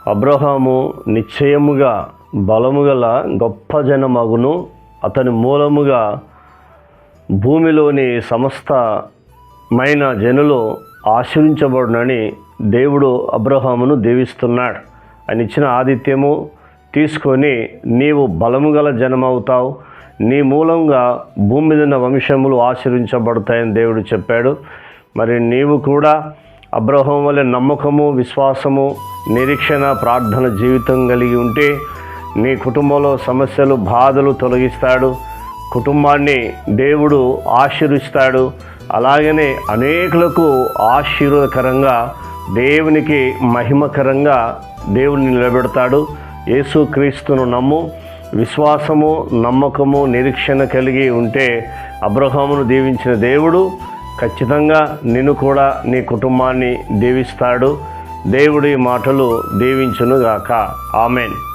అబ్రహాము నిశ్చయముగా బలముగల గొప్ప జనమగును, అతని మూలముగా భూమిలోని సమస్తమైన జనులు ఆశీర్వించబడునని దేవుడు అబ్రహామును దీవిస్తున్నాడు. ఆయన ఇచ్చిన ఆతిథ్యము తీసుకొని నీవు బలముగల జనమవుతావు, నీ మూలంగా భూమి మీద ఉన్న వంశములు ఆశీర్వించబడతాయని దేవుడు చెప్పాడు. మరి నీవు కూడా అబ్రహాము వలె నమ్మకము, విశ్వాసము, నిరీక్షణ, ప్రార్థన జీవితం కలిగి ఉంటే నీ కుటుంబంలో సమస్యలు, బాధలు తొలగిస్తాడు. కుటుంబాన్ని దేవుడు ఆశీర్విస్తాడు. అలాగనే అనేకులకు ఆశీర్వాదకరంగా, దేవునికి మహిమకరంగా దేవుని నిలబెడతాడు. యేసుక్రీస్తును నమ్ము, విశ్వాసము, నమ్మకము, నిరీక్షణ కలిగి ఉంటే అబ్రహామును దీవించిన దేవుడు ఖచ్చితంగా నిన్ను కూడా, నీ కుటుంబాన్ని దీవిస్తాడు. దేవుడి మాటలు దీవించునుగాక. ఆమెన్.